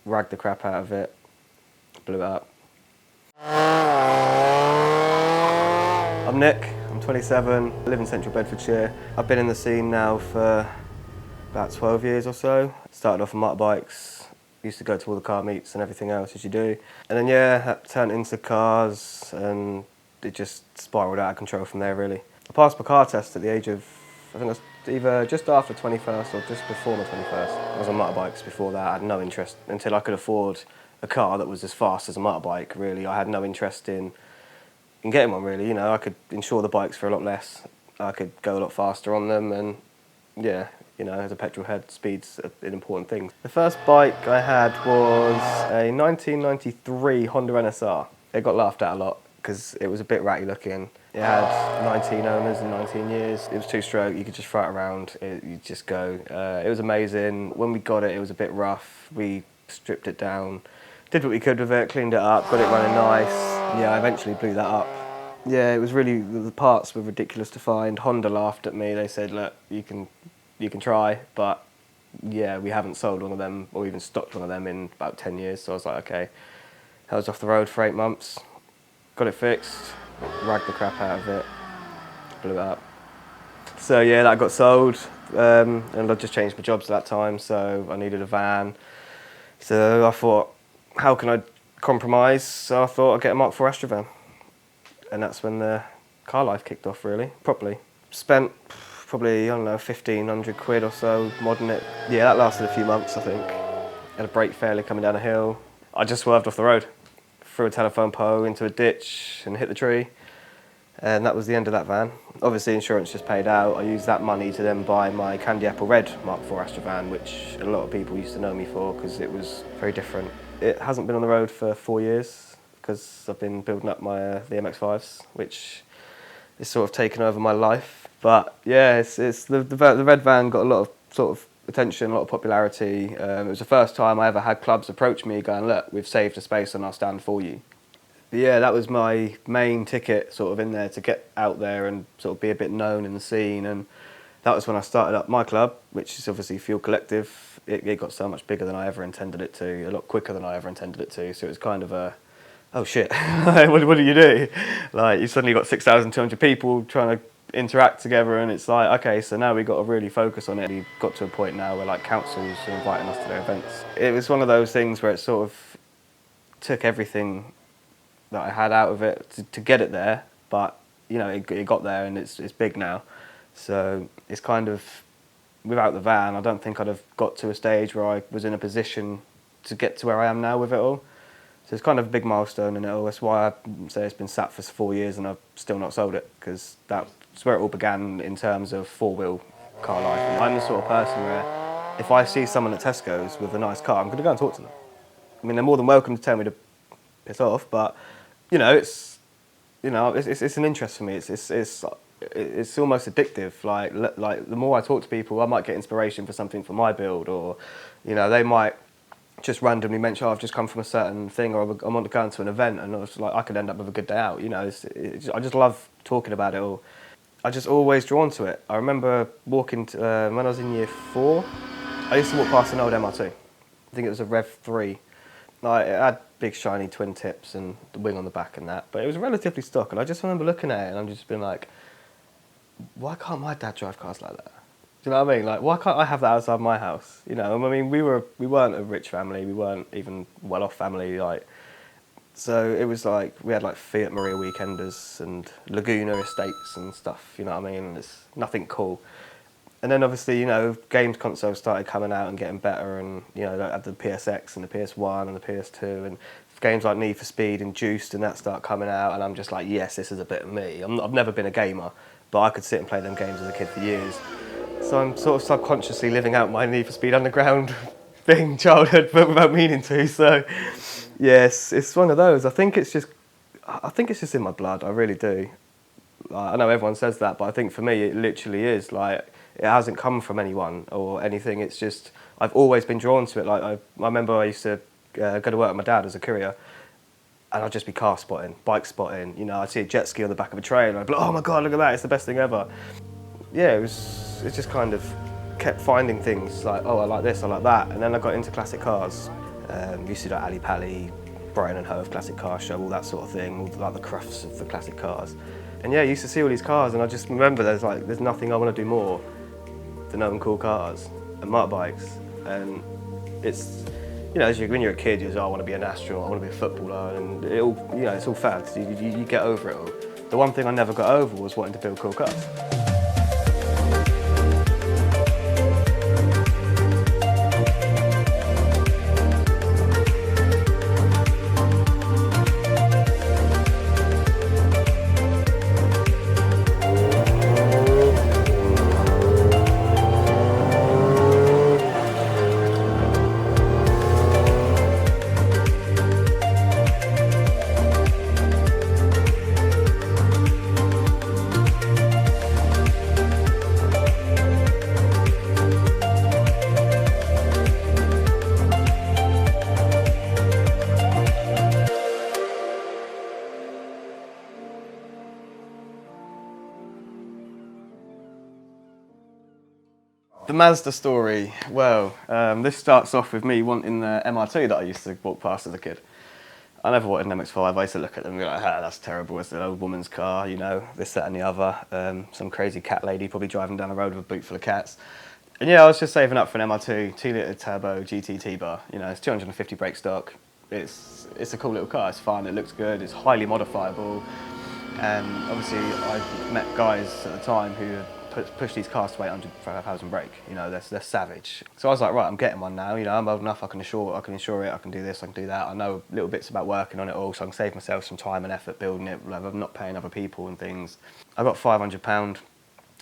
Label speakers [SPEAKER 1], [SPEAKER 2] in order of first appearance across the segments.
[SPEAKER 1] ragged the crap out of it, blew it up. I'm Nick, I'm 27, I live in central Bedfordshire. I've been in the scene now for about 12 years or so. Started off on motorbikes, used to go to all the car meets and everything else as you do. And then yeah, that turned into cars and it just spiralled out of control from there really. I passed my car test at the age of, I think it was either just after 21st or just before my 21st. I was on motorbikes before that. I had no interest until I could afford a car that was as fast as a motorbike really. I had no interest in getting one really, you know. I could insure the bikes for a lot less. I could go a lot faster on them and yeah, you know, as a petrol head, speed's an important thing. The first bike I had was a 1993 Honda NSR. It got laughed at a lot because it was a bit ratty looking. It had 19 owners in 19 years. It was two-stroke, you could just throw it around, you just go. It was amazing. When we got it, it was a bit rough. We stripped it down, did what we could with it, cleaned it up, got it running nice. Yeah, I eventually blew that up. Yeah, it was really, the parts were ridiculous to find. Honda laughed at me. They said, look, you can try, but yeah, we haven't sold one of them or even stocked one of them in about 10 years. So I was like, okay. I was off the road for 8 months, got it fixed, ragged the crap out of it, blew it up. So yeah, that got sold, and I just changed my jobs at that time, so I needed a van. So I thought, how can I compromise? So I thought I'd get a Mark IV Astra van. And that's when the car life kicked off really, properly. Spent probably, I don't know, 1,500 quid or so modding it. Yeah, that lasted a few months, I think. Had a brake failure coming down a hill. I just swerved off the road, threw a telephone pole into a ditch and hit the tree. And that was the end of that van. Obviously insurance just paid out. I used that money to then buy my Candy Apple Red Mark IV Astra van, which a lot of people used to know me for because it was very different. It hasn't been on the road for 4 years because I've been building up my the MX-5s, which is sort of taken over my life. But yeah, it's the red van got a lot of sort of attention, a lot of popularity. It was the first time I ever had clubs approach me going, look, we've saved a space on our stand for you. But yeah, that was my main ticket sort of in there to get out there and sort of be a bit known in the scene. And that was when I started up my club, which is obviously Fuel Collective. It got so much bigger than I ever intended it to, a lot quicker than I ever intended it to. So it was kind of a, oh shit, what do you do? Like, you suddenly got 6,200 people trying to interact together, and it's like, okay, so now we've got to really focus on it. We've got to a point now where like councils are inviting us to their events. It was one of those things where it sort of took everything that I had out of it to get it there, but you know, it got there and it's big now. So it's kind of, without the van, I don't think I'd have got to a stage where I was in a position to get to where I am now with it all. So it's kind of a big milestone in it all. That's why I say it's been sat for 4 years and I've still not sold it, because that's where it all began in terms of four-wheel car life. And I'm the sort of person where if I see someone at Tesco's with a nice car, I'm going to go and talk to them. I mean, they're more than welcome to tell me to piss off, but you know, it's an interest for me. It's almost addictive. Like the more I talk to people, I might get inspiration for something for my build, or you know, they might just randomly mention, oh, I've just come from a certain thing, or I'm on to go to an event, and it's like I could end up with a good day out. You know, I just love talking about it all. I just always drawn to it. I remember walking to, when I was in year 4. I used to walk past an old MR2. I think it was a Rev 3. Like, it had big shiny twin tips and the wing on the back and that, but it was relatively stock. And I just remember looking at it and I'm just being like, why can't my dad drive cars like that? Do you know what I mean? Like, why can't I have that outside my house? You know, I mean, we weren't a rich family, we weren't even well-off family, like. So it was like, we had like Fiat Maria Weekenders and Laguna Estates and stuff, you know what I mean? And it's nothing cool. And then obviously, you know, games consoles started coming out and getting better, and you know, they had the PSX and the PS1 and the PS2, and games like Need for Speed and Juiced and that start coming out, and I'm just like, yes, this is a bit of me. I've never been a gamer, but I could sit and play them games as a kid for years. So I'm sort of subconsciously living out my Need for Speed Underground thing, childhood, but without meaning to. So yes, it's one of those. I think it's just in my blood. I really do. I know everyone says that, but I think for me it literally is. Like, it hasn't come from anyone or anything. It's just, I've always been drawn to it. Like, I remember I used to go to work with my dad as a courier, and I'd just be car spotting, bike spotting. You know, I'd see a jet ski on the back of a train, and I'd be like, oh my God, look at that, it's the best thing ever. Yeah, it just kind of kept finding things like, oh, I like this, I like that. And then I got into classic cars. Used to do Ali Pally, Brighton and Hove Classic Car Show, all that sort of thing, all like the crufts of the classic cars. And yeah, I used to see all these cars, and I just remember there's nothing I want to do more than own cool cars and motorbikes. And it's, you know, when you're a kid, you're like, I want to be an astronaut, I want to be a footballer, and it all, you know, it's all fads. You get over it all. The one thing I never got over was wanting to build cool cars. The Mazda story, well, this starts off with me wanting the MR2 that I used to walk past as a kid. I never wanted an MX-5, I used to look at them and be like, ah, that's terrible, it's an old woman's car, you know, this, that and the other. Some crazy cat lady probably driving down the road with a boot full of cats. And yeah, I was just saving up for an MR2, 2-litre turbo GT T-bar, you know, it's 250 brake stock. It's a cool little car, it's fun, it looks good, it's highly modifiable. And obviously I met guys at the time who push these cars to 800,000 brake. You know, they're savage. So I was like, right, I'm getting one now. You know, I'm old enough. I can insure it. I can do this. I can do that. I know little bits about working on it all, so I can save myself some time and effort building it. Like, I'm not paying other people and things. I got £500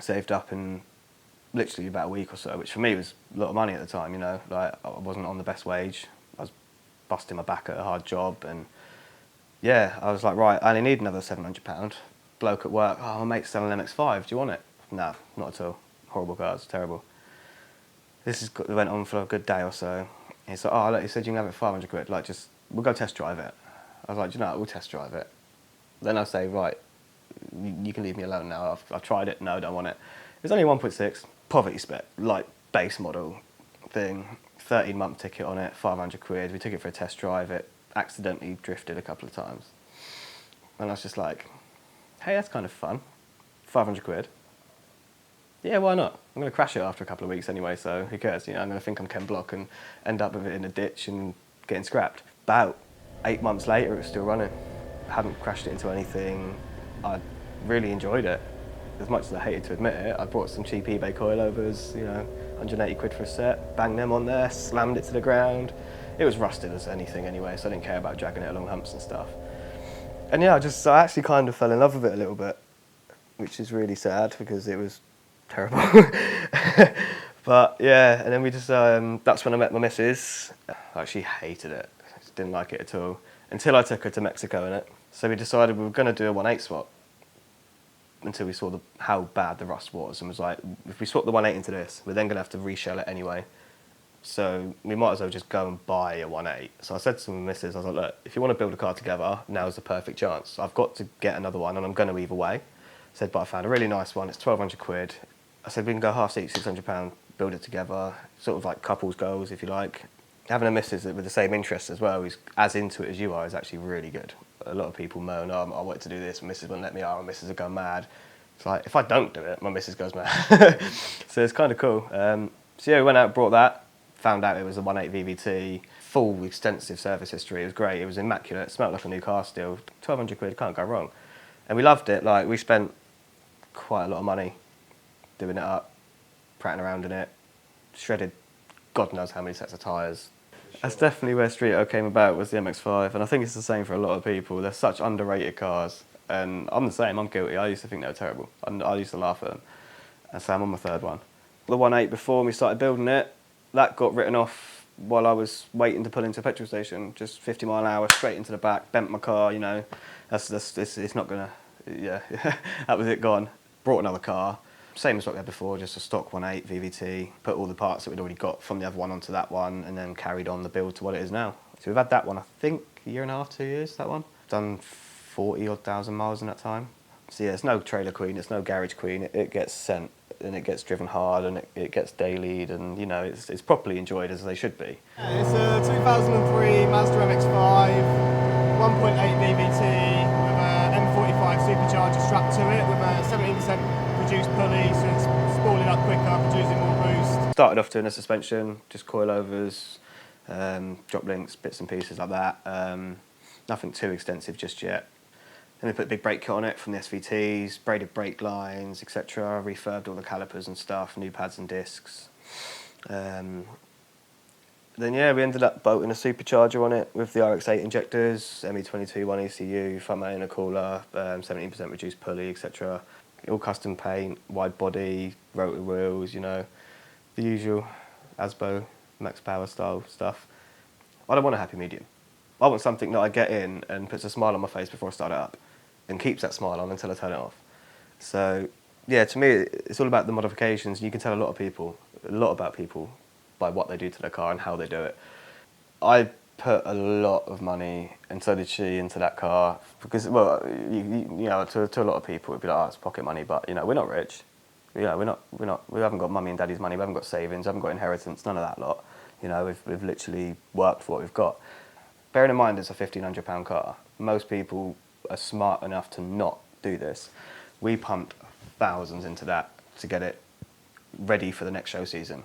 [SPEAKER 1] saved up in literally about a week or so, which for me was a lot of money at the time. You know, like I wasn't on the best wage. I was busting my back at a hard job, and yeah, I was like, right, I only need another £700. Bloke at work, oh, my mate's selling an MX-5. Do you want it? No, not at all. Horrible cars, terrible. This went on for a good day or so. He's like, oh, look, he said you can have it for 500 quid. Like, we'll go test drive it. I was like, do you know what, we'll test drive it. Then I say, right, you can leave me alone now. I've tried it, no, don't want it. It was only 1.6, poverty spec, like base model thing. 13-month ticket on it, 500 quid. We took it for a test drive. It accidentally drifted a couple of times. And I was just like, hey, that's kind of fun. 500 quid. Yeah, why not? I'm going to crash it after a couple of weeks anyway, so who cares? You know, I'm going to think I'm Ken Block and end up with it in a ditch and getting scrapped. About 8 months later, it was still running. I hadn't crashed it into anything. I really enjoyed it. As much as I hated to admit it, I brought some cheap eBay coilovers, you know, 180 quid for a set, banged them on there, slammed it to the ground. It was rusted as anything anyway, so I didn't care about dragging it along humps and stuff. And yeah, I actually kind of fell in love with it a little bit, which is really sad because it was terrible. But yeah, and then we just, that's when I met my missus. I actually hated it, just didn't like it at all, until I took her to Mexico in it. So we decided we were going to do a 1.8 swap until we saw how bad the rust was, and was like, if we swap the 1.8 into this, we're then going to have to reshell it anyway. So we might as well just go and buy a 1.8. So I said to my missus, I was like, look, if you want to build a car together, now's the perfect chance. I've got to get another one, and I'm going to either way. I said, but I found a really nice one, it's 1,200 quid. I said, we can go half seat, £600, build it together, sort of like couples goals, if you like. Having a missus with the same interests as well, who's as into it as you are, is actually really good. A lot of people moan, oh, I wanted to do this, my missus wouldn't let me, oh, my missus would go mad. It's like, if I don't do it, my missus goes mad. So it's kind of cool. So yeah, we went out, brought that, found out it was a 1.8 VVT, full extensive service history. It was great, it was immaculate, it smelled like a new car still. 1,200 quid, can't go wrong. And we loved it, like we spent quite a lot of money doing it up, prattling around in it, shredded God knows how many sets of tyres. That's definitely where streeto came about, was the MX-5, and I think it's the same for a lot of people. They're such underrated cars, and I'm the same, I'm guilty. I used to think they were terrible. I used to laugh at them, and so I'm on my third one. The 1.8 before we started building it, that got written off while I was waiting to pull into a petrol station, just 50 mile an hour, straight into the back, bent my car, you know. It's not gonna, yeah, that was it, gone. Brought another car. Same as what we had before, just a stock 1.8 VVT, put all the parts that we'd already got from the other one onto that one, and then carried on the build to what it is now. So we've had that one, I think, a year and a half, 2 years, that one. Done 40,000 miles in that time. So yeah, it's no trailer queen, it's no garage queen, it gets sent and it gets driven hard, and it gets dailied, and you know it's properly enjoyed as they should be.
[SPEAKER 2] It's a 2003 Mazda MX-5, 1.8 VVT with a M45 supercharger strapped to it with a 17% reduced pulley, so it's spooling up quicker, producing more boost.
[SPEAKER 1] Started off doing a suspension, just coilovers, drop links, bits and pieces like that. Nothing too extensive just yet. Then we put a big brake kit on it from the SVTs, braided brake lines, etc. Refurbed all the calipers and stuff, new pads and discs. Then yeah, we ended up bolting a supercharger on it with the RX-8 injectors, ME22 1 ECU, front mount intercooler, 17% reduced pulley, etc. All custom paint, wide body, rotary wheels, you know, the usual ASBO, max power style stuff. I don't want a happy medium. I want something that I get in and puts a smile on my face before I start it up, and keeps that smile on until I turn it off. So yeah, to me, it's all about the modifications. You can tell a lot about people by what they do to their car and how they do it. I put a lot of money, and so did she, into that car because, well, you know, to a lot of people it'd be like, oh, it's pocket money, but you know, we're not rich. Yeah, we haven't got mummy and daddy's money. We haven't got savings. We haven't got inheritance. None of that lot. You know, we've literally worked for what we've got. Bearing in mind it's a £1,500 car, most people are smart enough to not do this. We pumped thousands into that to get it ready for the next show season,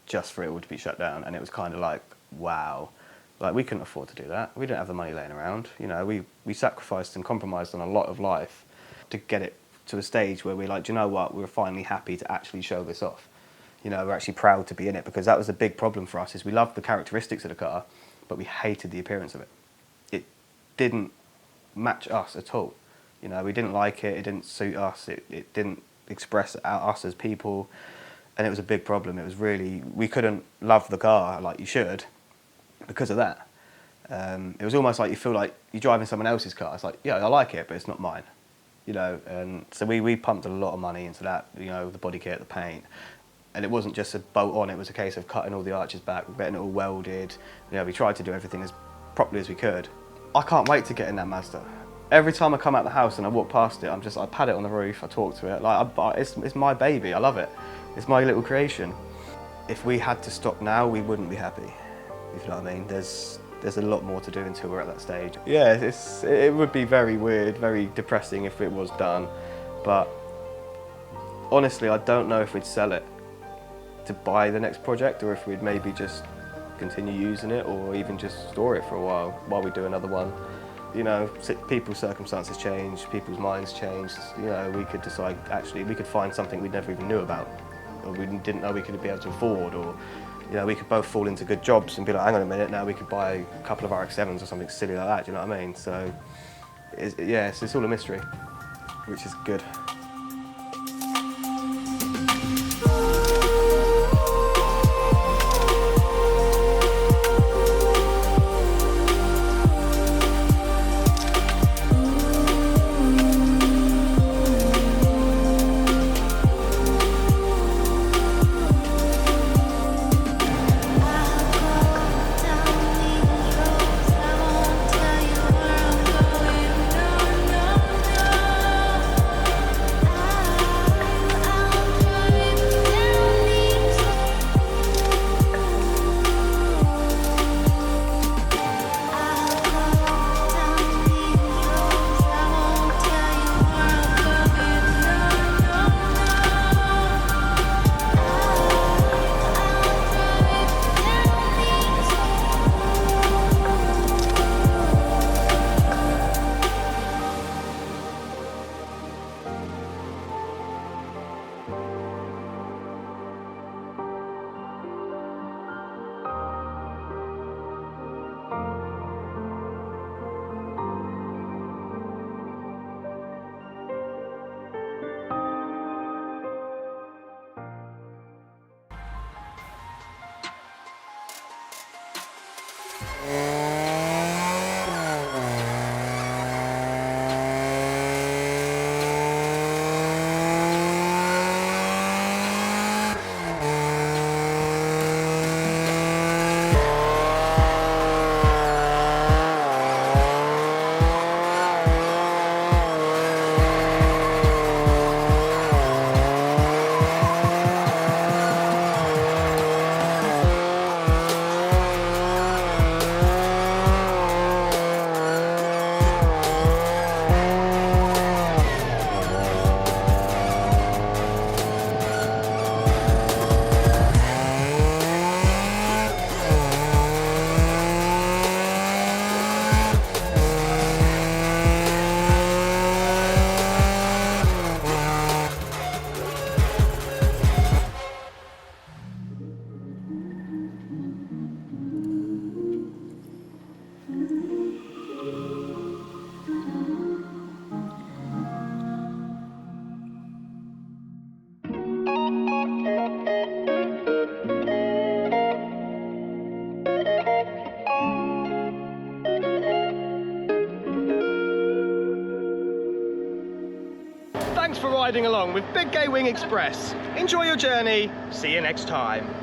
[SPEAKER 1] just for it all to be shut down. And it was kind of like, wow, like we couldn't afford to do that. We didn't have the money laying around. You know, we sacrificed and compromised on a lot of life to get it to a stage where we're like, do you know what, we're finally happy to actually show this off. You know, we're actually proud to be in it, because that was a big problem for us, is we loved the characteristics of the car, but we hated the appearance of it. It didn't match us at all. You know, we didn't like it, it didn't suit us, it didn't express us as people, and it was a big problem. It was really, we couldn't love the car like you should because of that. It was almost like you feel like you're driving someone else's car. It's like, yeah, I like it, but it's not mine. You know, and so we pumped a lot of money into that, you know, the body kit, the paint. And it wasn't just a bolt on, it was a case of cutting all the arches back, getting it all welded. You know, we tried to do everything as properly as we could. I can't wait to get in that Mazda. Every time I come out the house and I walk past it, I pad it on the roof, I talk to it. Like, it's my baby, I love it. It's my little creation. If we had to stop now, we wouldn't be happy, if you know what I mean. There's a lot more to do until we're at that stage. Yeah, it would be very weird, very depressing if it was done. But honestly, I don't know if we'd sell it to buy the next project, or if we'd maybe just continue using it, or even just store it for a while we do another one. You know, people's circumstances change, people's minds change. You know, we could decide, actually, we could find something we never even knew about, or we didn't know we could be able to afford, or you know, we could both fall into good jobs and be like, hang on a minute, now we could buy a couple of RX-7s or something silly like that, do you know what I mean? So, it's all a mystery, which is good.
[SPEAKER 2] riding along with Big Gay Wing Express. Enjoy your journey, see you next time.